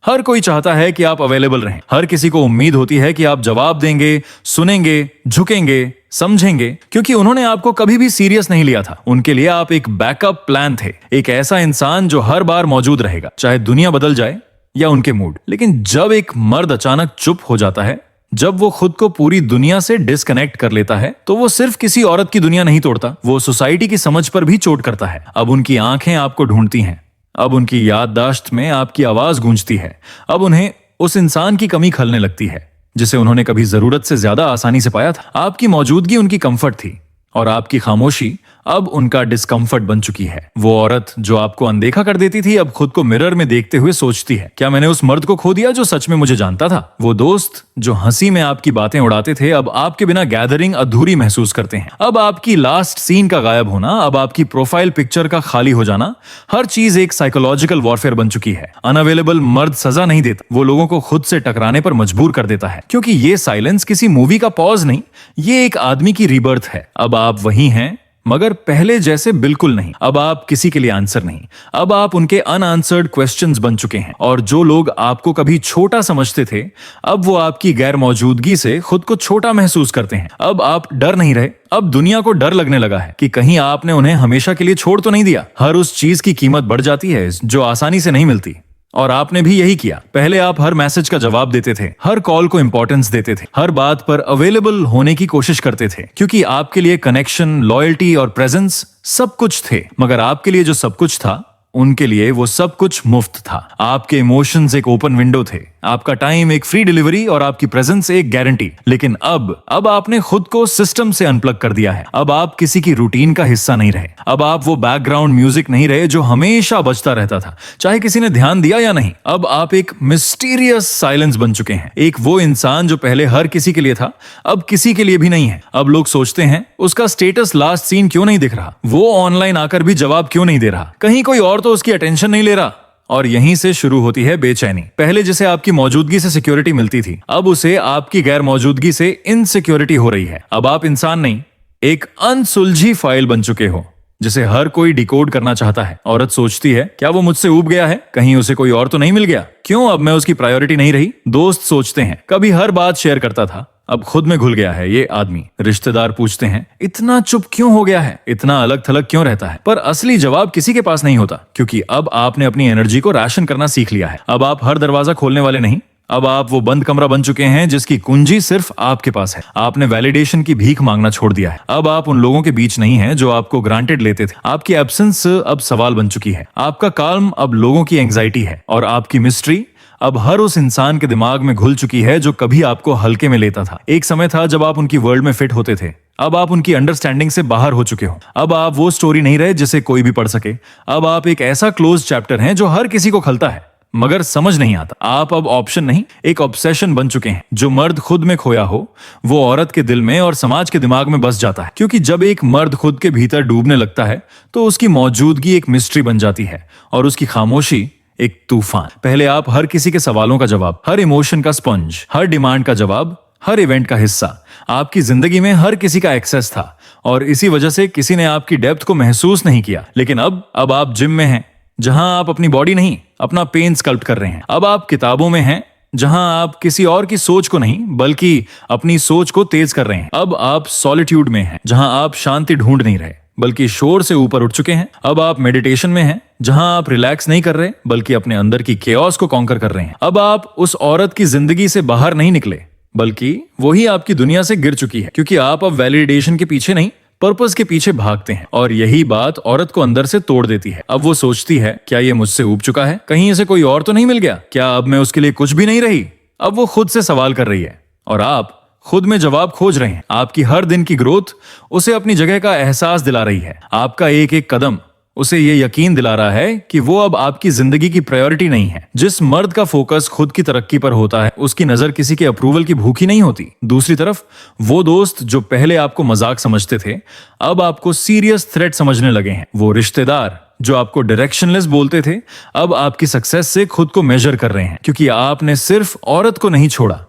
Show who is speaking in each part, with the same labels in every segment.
Speaker 1: हर कोई चाहता है कि आप अवेलेबल रहें। हर किसी को उम्मीद होती है कि आप जवाब देंगे, सुनेंगे, झुकेंगे, समझेंगे, क्योंकि उन्होंने आपको कभी भी सीरियस नहीं लिया था। उनके लिए आप एक बैकअप प्लान थे, एक ऐसा इंसान जो हर बार मौजूद रहेगा, चाहे दुनिया बदल जाए या उनके मूड। लेकिन जब एक मर्द अचानक चुप हो जाता है, जब वो खुद को पूरी दुनिया से डिस्कनेक्ट कर लेता है, तो वो सिर्फ किसी औरत की दुनिया नहीं तोड़ता, वो सोसाइटी की समझ पर भी चोट करता है। अब उनकी आंखें आपको ढूंढती हैं, अब उनकी याददाश्त में आपकी आवाज गूंजती है, अब उन्हें उस इंसान की कमी खलने लगती है जिसे उन्होंने कभी जरूरत से ज्यादा आसानी से पाया था। आपकी मौजूदगी उनकी कंफर्ट थी और आपकी खामोशी अब उनका डिस्कंफर्ट बन चुकी है। वो औरत जो आपको अनदेखा कर देती थी, अब खुद को मिरर में देखते हुए सोचती है, क्या मैंने उस मर्द को खो दिया जो सच में मुझे जानता था? वो दोस्त जो हंसी में आपकी बातें उड़ाते थे, अब आपके बिना गैदरिंग अधूरी महसूस करते हैं। अब आपकी लास्ट सीन का गायब होना, अब आपकी प्रोफाइल पिक्चर का खाली हो जाना, हर चीज एक साइकोलॉजिकल वॉरफेयर बन चुकी है। अनअवेलेबल मर्द सजा नहीं देता, वो लोगों को खुद से टकराने पर मजबूर कर देता है, क्योंकि ये साइलेंस किसी मूवी का पॉज नहीं, ये एक आदमी की रीबर्थ है। अब आप वही हैं, मगर पहले जैसे बिल्कुल नहीं। अब आप किसी के लिए आंसर नहीं, अब आप उनके अनआंसर्ड क्वेश्चंस बन चुके हैं। और जो लोग आपको कभी छोटा समझते थे, अब वो आपकी गैर मौजूदगी से खुद को छोटा महसूस करते हैं। अब आप डर नहीं रहे, अब दुनिया को डर लगने लगा है कि कहीं आपने उन्हें हमेशा के लिए छोड़ तो नहीं दिया। हर उस चीज की कीमत बढ़ जाती है जो आसानी से नहीं मिलती, और आपने भी यही किया। पहले आप हर मैसेज का जवाब देते थे, हर कॉल को इंपॉर्टेंस देते थे, हर बात पर अवेलेबल होने की कोशिश करते थे, क्योंकि आपके लिए कनेक्शन, लॉयल्टी और प्रेजेंस सब कुछ थे। मगर आपके लिए जो सब कुछ था, उनके लिए वो सब कुछ मुफ्त था। आपके इमोशंस एक ओपन विंडो थे, आपका टाइम एक फ्री डिलीवरी और आपकी प्रेजेंस एक गारंटी। लेकिन अब आपने खुद को सिस्टम से अनप्लग कर दिया है। अब आप किसी की रूटीन का हिस्सा नहीं रहे, अब आप वो बैकग्राउंड म्यूजिक नहीं रहे जो हमेशा बजता रहता था, चाहे किसी ने ध्यान दिया या नहीं। अब आप एक मिस्टीरियस साइलेंस बन चुके हैं। एक वो इंसान जो पहले हर किसी के लिए था, अब किसी के लिए भी नहीं है। अब लोग सोचते हैं, उसका स्टेटस लास्ट सीन क्यों नहीं दिख रहा, वो ऑनलाइन आकर भी जवाब क्यों नहीं दे रहा, कहीं कोई और तो उसकी अटेंशन नहीं ले रहा। और यहीं से शुरू होती है बेचैनी। पहले जिसे आपकी मौजूदगी से सिक्योरिटी मिलती थी, अब उसे आपकी गैर मौजूदगी से इनसिक्योरिटी हो रही है। अब आप इंसान नहीं, एक अनसुलझी फाइल बन चुके हो जिसे हर कोई डिकोड करना चाहता है। औरत सोचती है, क्या वो मुझसे ऊब गया है, कहीं उसे कोई और तो नहीं मिल गया, क्यों अब मैं उसकी प्रायोरिटी नहीं रही। दोस्त सोचते हैं, कभी हर बात शेयर करता था, अब खुद में घुल गया है ये आदमी। रिश्तेदार पूछते हैं, इतना चुप क्यों हो गया है, इतना अलग थलग क्यों रहता है। पर असली जवाब किसी के पास नहीं होता, क्योंकि अब आपने अपनी एनर्जी को राशन करना सीख लिया है। अब आप हर दरवाजा खोलने वाले नहीं, अब आप वो बंद कमरा बन चुके हैं जिसकी कुंजी सिर्फ आपके पास है। आपने वैलिडेशन की भीख मांगना छोड़ दिया है। अब आप उन लोगों के बीच नहीं हैं जो आपको ग्रांटेड लेते थे। आपकी एब्सेंस अब सवाल बन चुकी है। आपका काल्म अब लोगों की एंजाइटी है, और आपकी मिस्ट्री अब हर उस इंसान के दिमाग में घुल चुकी है जो कभी आपको हल्के में लेता था। एक समय था जब आप उनकी वर्ल्ड में फिट होते थे, अब आप उनकी अंडरस्टैंडिंग से बाहर हो चुके हो। अब आप वो स्टोरी नहीं रहे जिसे कोई भी पढ़ सके। अब आप एक ऐसा क्लोज चैप्टर हैं जो हर किसी को खलता है मगर समझ नहीं आता। आप अब ऑप्शन नहीं, एक ऑब्सेशन बन चुके हैं। जो मर्द खुद में खोया हो, वो औरत के दिल में और समाज के दिमाग में बस जाता है, क्योंकि जब एक मर्द खुद के भीतर डूबने लगता है तो उसकी मौजूदगी एक मिस्ट्री बन जाती है और उसकी खामोशी एक तूफान। पहले आप हर किसी के सवालों का जवाब, हर इमोशन का स्पंज, हर डिमांड का जवाब, हर इवेंट का हिस्सा। आपकी जिंदगी में हर किसी का एक्सेस था और इसी वजह से किसी ने आपकी डेप्थ को महसूस नहीं किया। लेकिन अब आप जिम में हैं, जहां आप अपनी बॉडी नहीं, अपना पेन स्कल्प्ट कर रहे हैं। अब आप किताबों में हैं, जहां आप किसी और की सोच को नहीं बल्कि अपनी सोच को तेज कर रहे हैं। अब आप सॉलिट्यूड में हैं, जहां आप शांति ढूंढ नहीं रहे बल्कि शोर से ऊपर उठ चुके हैं। अब आप मेडिटेशन में हैं, जहां आप रिलैक्स नहीं कर रहे बल्कि अपने अंदर की केओस को कॉन्कर कर रहे हैं। अब आप उस औरत की जिंदगी से बाहर नहीं निकले बल्कि वही आपकी दुनिया से गिर चुकी है, क्योंकि आप अब वैलिडेशन के पीछे नहीं, पर्पस के पीछे भागते हैं। और यही बात औरत को अंदर से तोड़ देती है। अब वो सोचती है, क्या ये मुझसे ऊब चुका है, कहीं इसे कोई और तो नहीं मिल गया, क्या अब मैं उसके लिए कुछ भी नहीं रही। अब वो खुद से सवाल कर रही है और आप खुद में जवाब खोज रहे हैं। आपकी हर दिन की ग्रोथ उसे अपनी जगह का एहसास दिला रही है। आपका एक एक कदम उसे ये यकीन दिला रहा है कि वो अब आपकी जिंदगी की प्रायोरिटी नहीं है। जिस मर्द का फोकस खुद की तरक्की पर होता है, उसकी नजर किसी के अप्रूवल की भूखी नहीं होती। दूसरी तरफ वो दोस्त जो पहले आपको मजाक समझते थे, अब आपको सीरियस थ्रेट समझने लगे हैं। वो रिश्तेदार जो आपको डायरेक्शनलेस बोलते थे, अब आपकी सक्सेस से खुद को मेजर कर रहे हैं, क्योंकि आपने सिर्फ औरत को नहीं छोड़ा,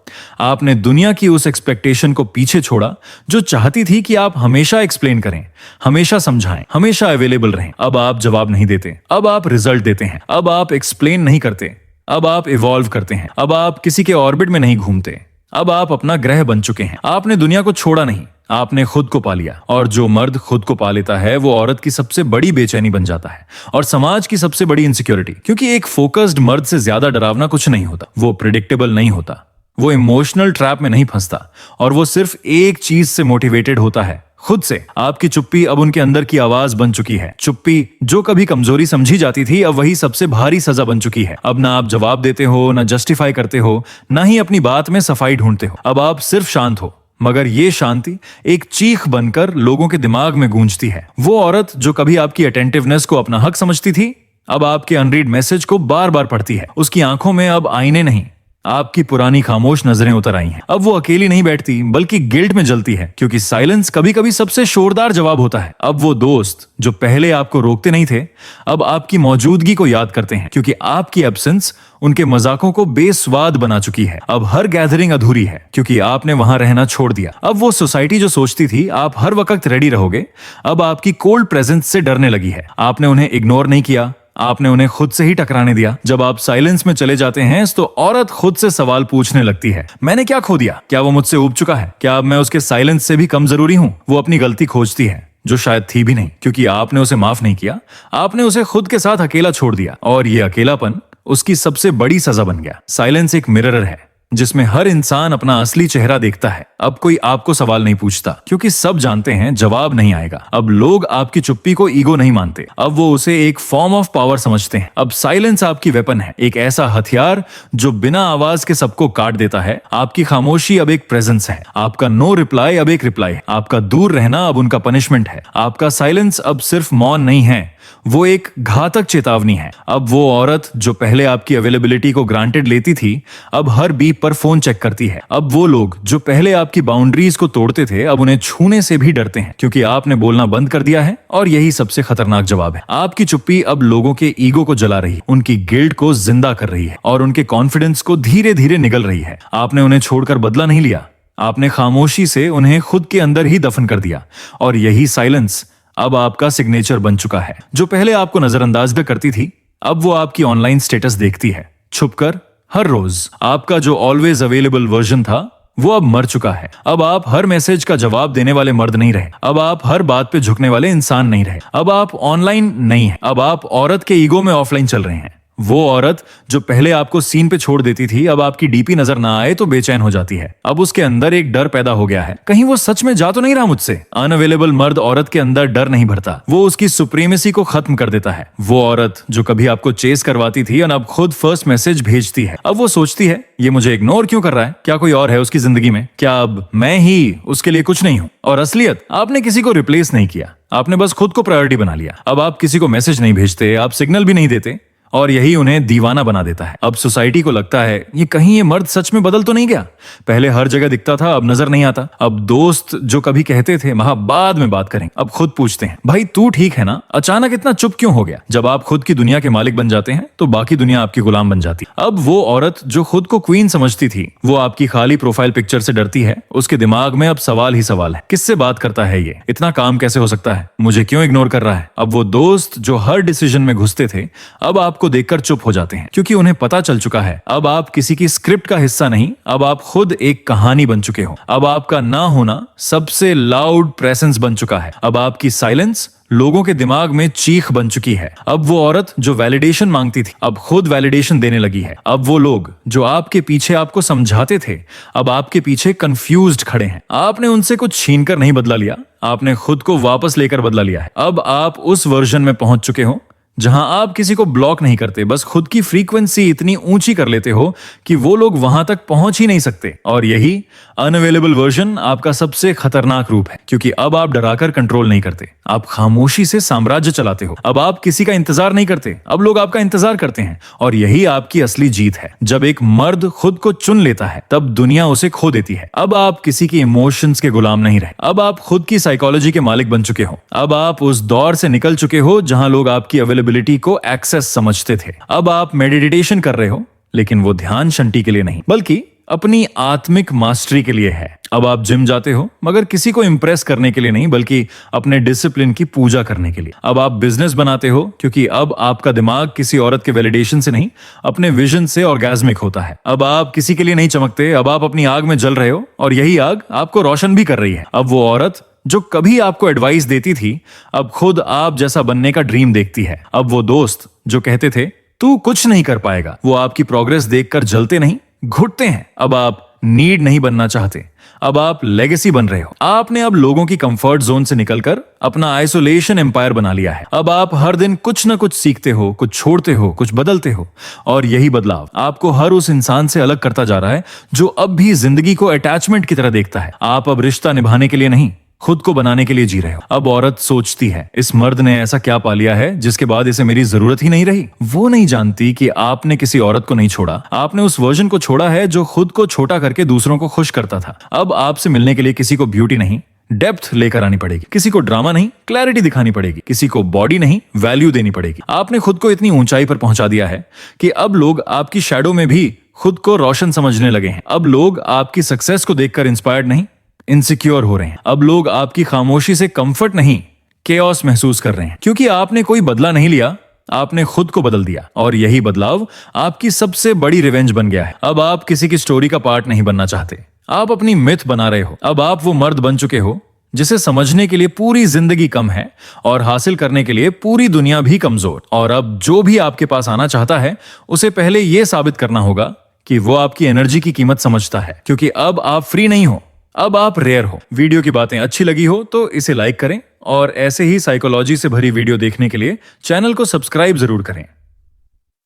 Speaker 1: आपने दुनिया की उस एक्सपेक्टेशन को पीछे छोड़ा जो चाहती थी कि आप हमेशा एक्सप्लेन करें, हमेशा समझाएं, हमेशा अवेलेबल रहें। अब आप जवाब नहीं देते, अब आप रिजल्ट देते हैं। अब आप एक्सप्लेन नहीं करते, अब आप इवॉल्व करते हैं, अब आप किसी के ऑर्बिट में नहीं घूमते, अब आप अपना ग्रह बन चुके हैं। आपने दुनिया को छोड़ा नहीं, आपने खुद को पा लिया। और जो मर्द खुद को पा लेता है वो औरत की सबसे बड़ी बेचैनी बन जाता है और समाज की सबसे बड़ी इनसिक्योरिटी। क्योंकि एक फोकस्ड मर्द से ज्यादा डरावना कुछ नहीं होता। वो प्रिडिक्टेबल नहीं होता, वो इमोशनल ट्रैप में नहीं फंसता, और वो सिर्फ एक चीज से मोटिवेटेड होता है, खुद से। आपकी चुप्पी अब उनके अंदर की आवाज बन चुकी है। चुप्पी जो कभी कमजोरी समझी जाती थी अब वही सबसे भारी सजा बन चुकी है। अब ना आप जवाब देते हो, ना जस्टिफाई करते हो, ना ही अपनी बात में सफाई ढूंढते हो। अब आप सिर्फ शांत हो, मगर ये शांति एक चीख बनकर लोगों के दिमाग में गूंजती है। वो औरत जो कभी आपकी अटेंटिवनेस को अपना हक समझती थी अब आपके अनरीड मैसेज को बार बार पढ़ती है। उसकी आंखों में अब आईने नहीं, आपकी पुरानी खामोश नजरें उतर आई हैं। अब वो अकेली नहीं बैठती बल्कि गिल्ट में जलती है, क्योंकि साइलेंस कभी कभी सबसे शोरदार जवाब होता है। अब वो दोस्त जो पहले आपको रोकते नहीं थे अब आपकी मौजूदगी को याद करते हैं, क्योंकि आपकी एब्सेंस उनके मजाकों को बेस्वाद बना चुकी है। अब हर गैदरिंग अधूरी है क्योंकि आपने वहां रहना छोड़ दिया। अब वो सोसाइटी जो सोचती थी आप हर वक्त रेडी रहोगे अब आपकी कोल्ड प्रेजेंस से डरने लगी है। आपने उन्हें इग्नोर नहीं किया, आपने उन्हें खुद से ही टकराने दिया। जब आप साइलेंस में चले जाते हैं तो औरत खुद से सवाल पूछने लगती है, मैंने क्या खो दिया? क्या वो मुझसे ऊब चुका है? क्या अब मैं उसके साइलेंस से भी कम जरूरी हूं? वो अपनी गलती खोजती है जो शायद थी भी नहीं, क्योंकि आपने उसे माफ नहीं किया। आपने उसे खुद के साथ अकेला छोड़ दिया और ये अकेलापन उसकी सबसे बड़ी सजा बन गया। साइलेंस एक मिरर है जिसमें हर इंसान अपना असली चेहरा देखता है। अब कोई आपको सवाल नहीं पूछता क्योंकि सब जानते हैं जवाब नहीं आएगा। अब लोग आपकी चुप्पी को ईगो नहीं मानते, अब वो उसे एक फॉर्म ऑफ पावर समझते हैं। अब साइलेंस आपकी वेपन है, एक ऐसा हथियार जो बिना आवाज के सबको काट देता है। आपकी खामोशी अब एक प्रेजेंस है, आपका नो रिप्लाई अब एक रिप्लाई है, आपका दूर रहना अब उनका पनिशमेंट है। आपका साइलेंस अब सिर्फ मौन नहीं है, वो एक घातक चेतावनी है। अब वो औरत जो पहले आपकी अवेलेबिलिटी को ग्रांटेड लेती थी अब हर बीप पर फोन चेक करती है। अब वो लोग जो पहले आपकी बाउंड्रीज को तोड़ते थे अब उन्हें छूने से भी डरते हैं, क्योंकि आपने बोलना बंद कर दिया है। और यही सबसे खतरनाक जवाब है। आपकी चुप्पी अब लोगों के ईगो को जला रही है, उनकी गिल्ट को जिंदा कर रही है और उनके कॉन्फिडेंस को धीरे धीरे निगल रही है। आपने उन्हें छोड़कर बदला नहीं लिया, आपने खामोशी से उन्हें खुद के अंदर ही दफन कर दिया। और यही साइलेंस अब आपका सिग्नेचर बन चुका है। जो पहले आपको नजरअंदाज न करती थी अब वो आपकी ऑनलाइन स्टेटस देखती है छुपकर हर रोज। आपका जो ऑलवेज अवेलेबल वर्जन था वो अब मर चुका है। अब आप हर मैसेज का जवाब देने वाले मर्द नहीं रहे, अब आप हर बात पे झुकने वाले इंसान नहीं रहे, अब आप ऑनलाइन नहीं है, अब आप औरत के ईगो में ऑफलाइन चल रहे हैं। वो औरत जो पहले आपको सीन पे छोड़ देती थी अब आपकी डीपी नजर ना आए तो बेचैन हो जाती है। अब उसके अंदर एक डर पैदा हो गया है, कहीं वो सच में जा तो नहीं रहा मुझसे। अनअवेलेबल मर्द औरत के अंदर डर नहीं भरता, वो उसकी सुप्रीमेसी को खत्म कर देता है। वो औरत जो कभी आपको चेस करवाती थी और अब खुद फर्स्ट मैसेज भेजती है। अब वो सोचती है ये मुझे इग्नोर क्यों कर रहा है? क्या कोई और है उसकी जिंदगी में? क्या अब मैं ही उसके लिए कुछ नहीं हूं? और असलियत आपने किसी को रिप्लेस नहीं किया, आपने बस खुद को प्रायोरिटी बना लिया। अब आप किसी को मैसेज नहीं भेजते, आप सिग्नल भी नहीं देते, और यही उन्हें दीवाना बना देता है। अब सोसाइटी को लगता है ये कहीं ये मर्द सच में बदल तो नहीं गया? पहले हर जगह दिखता था अब नजर नहीं आता। अब दोस्त जो कभी कहते थे वहां बाद में बात करें अब खुद पूछते हैं भाई तू ठीक है ना? अचानक इतना चुप क्यों हो गया? जब आप खुद की दुनिया के मालिक बन जाते हैं तो बाकी दुनिया आपकी गुलाम बन जाती। अब वो औरत जो खुद को क्वीन समझती थी वो आपकी खाली प्रोफाइल पिक्चर से डरती है। उसके दिमाग में अब सवाल ही सवाल है, किससे बात करता है ये? इतना काम कैसे हो सकता है? मुझे क्यों इग्नोर कर रहा है? अब वो दोस्त जो हर डिसीजन में घुसते थे अब आपको देखकर चुप हो जाते हैं, क्योंकि उन्हें पता चल चुका है अब आप किसी की स्क्रिप्ट का हिस्सा नहीं, अब आप खुद एक कहानी बन चुके हो। अब आपका ना होना सबसे लाउड प्रेजेंस बन चुका है। अब आपकी साइलेंस लोगों के दिमाग में चीख बन चुकी है। अब वो औरत जो वैलिडेशन मांगती थी अब खुद वैलिडेशन देने लगी है। अब वो लोग जो आपके पीछे आपको समझाते थे अब आपके पीछे कंफ्यूज्ड खड़े हैं। आपने उनसे कुछ छीनकर नहीं बदला लिया, आपने खुद को वापस लेकर बदला लिया है। अब आप उस वर्जन में पहुंच चुके हो जहां आप किसी को ब्लॉक नहीं करते, बस खुद की फ्रीक्वेंसी इतनी ऊंची कर लेते हो कि वो लोग वहां तक पहुंच ही नहीं सकते। और यही अनअवेलेबल वर्जन आपका सबसे खतरनाक रूप है, क्योंकि अब आप डराकर कंट्रोल नहीं करते, आप खामोशी से साम्राज्य चलाते हो। अब आप किसी का इंतजार नहीं करते, अब लोग आपका इंतजार करते हैं। और यही आपकी असली जीत है। जब एक मर्द खुद को चुन लेता है तब दुनिया उसे खो देती है। अब आप किसी की इमोशंस के गुलाम नहीं रहे, अब आप खुद की साइकोलॉजी के मालिक बन चुके हो। अब आप उस दौर से निकल चुके हो जहां लोग आपकी अवेलेबिलिटी को एक्सेस समझते थे। अब आप मेडिटेशन कर रहे हो, लेकिन वो ध्यान शंटी के लिए नहीं, बल्कि अपनी आत्मिक मास्टरी के लिए है। अब आप जिम जाते हो मगर किसी को इंप्रेस करने के लिए नहीं, बल्कि अपने डिसिप्लिन की पूजा करने के लिए। अब आप बिजनेस बनाते हो क्योंकि अब आपका दिमाग किसी औरत के वैलिडेशन से नहीं, अपने विजन से ऑर्गेज्मिक होता है। अब आप किसी के लिए नहीं चमकते, अब आप अपनी आग में जल रहे हो और यही आग आपको रोशन भी कर रही है। अब वो औरत जो कभी आपको एडवाइस देती थी, अब खुद आप जैसा बनने का ड्रीम देखती है। अब वो दोस्त जो कहते थे तू कुछ नहीं कर पाएगा, वो आपकी प्रोग्रेस देखकर जलते नहीं, घुटते हैं। अब आप नीड नहीं बनना चाहते, अब आप लेगेसी बन रहे हो। आपने अब लोगों की कंफर्ट जोन से निकलकर अपना आइसोलेशन एम्पायर बना लिया है। अब आप हर दिन कुछ ना कुछ सीखते हो, कुछ छोड़ते हो, कुछ बदलते हो, और यही बदलाव आपको हर उस इंसान से अलग करता जा रहा है जो अब भी जिंदगी को अटैचमेंट की तरह देखता है। आप अब रिश्ता निभाने के लिए नहीं, खुद को बनाने के लिए जी रहे हो। अब औरत सोचती है इस मर्द ने ऐसा क्या पा लिया है जिसके बाद इसे मेरी जरूरत ही नहीं रही। वो नहीं जानती कि आपने किसी औरत को नहीं छोड़ा, आपने उस वर्जन को छोड़ा है जो खुद को छोटा करके दूसरों को खुश करता था। अब आपसे मिलने के लिए किसी को ब्यूटी नहीं, डेप्थ लेकर आनी पड़ेगी, किसी को ड्रामा नहीं, क्लैरिटी दिखानी पड़ेगी, किसी को बॉडी नहीं, वैल्यू देनी पड़ेगी। आपने खुद को इतनी ऊंचाई पर पहुंचा दिया है कि अब लोग आपकी शैडो में भी खुद को रोशन समझने लगे हैं। अब लोग आपकी सक्सेस को देखकर इंस्पायर्ड नहीं, इनसिक्योर हो रहे हैं। अब लोग आपकी खामोशी से कंफर्ट नहीं, केओस महसूस कर रहे हैं, क्योंकि आपने कोई बदला नहीं लिया, आपने खुद को बदल दिया। और यही बदलाव आपकी सबसे बड़ी रिवेंज बन गया है। अब आप किसी की स्टोरी का पार्ट नहीं बनना चाहते, आप अपनी मिथ बना रहे हो। अब आप वो मर्द बन चुके हो जिसे समझने के लिए पूरी जिंदगी कम है और हासिल करने के लिए पूरी दुनिया भी कमजोर। और अब जो भी आपके पास आना चाहता है उसे पहले यह साबित करना होगा कि वो आपकी एनर्जी की कीमत समझता है, क्योंकि अब आप फ्री नहीं हो, अब आप रेयर हो। वीडियो की बातें अच्छी लगी हो तो इसे लाइक करें और ऐसे ही साइकोलॉजी से भरी वीडियो देखने के लिए चैनल को सब्सक्राइब जरूर करें।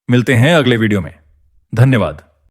Speaker 1: मिलते हैं अगले वीडियो में। धन्यवाद।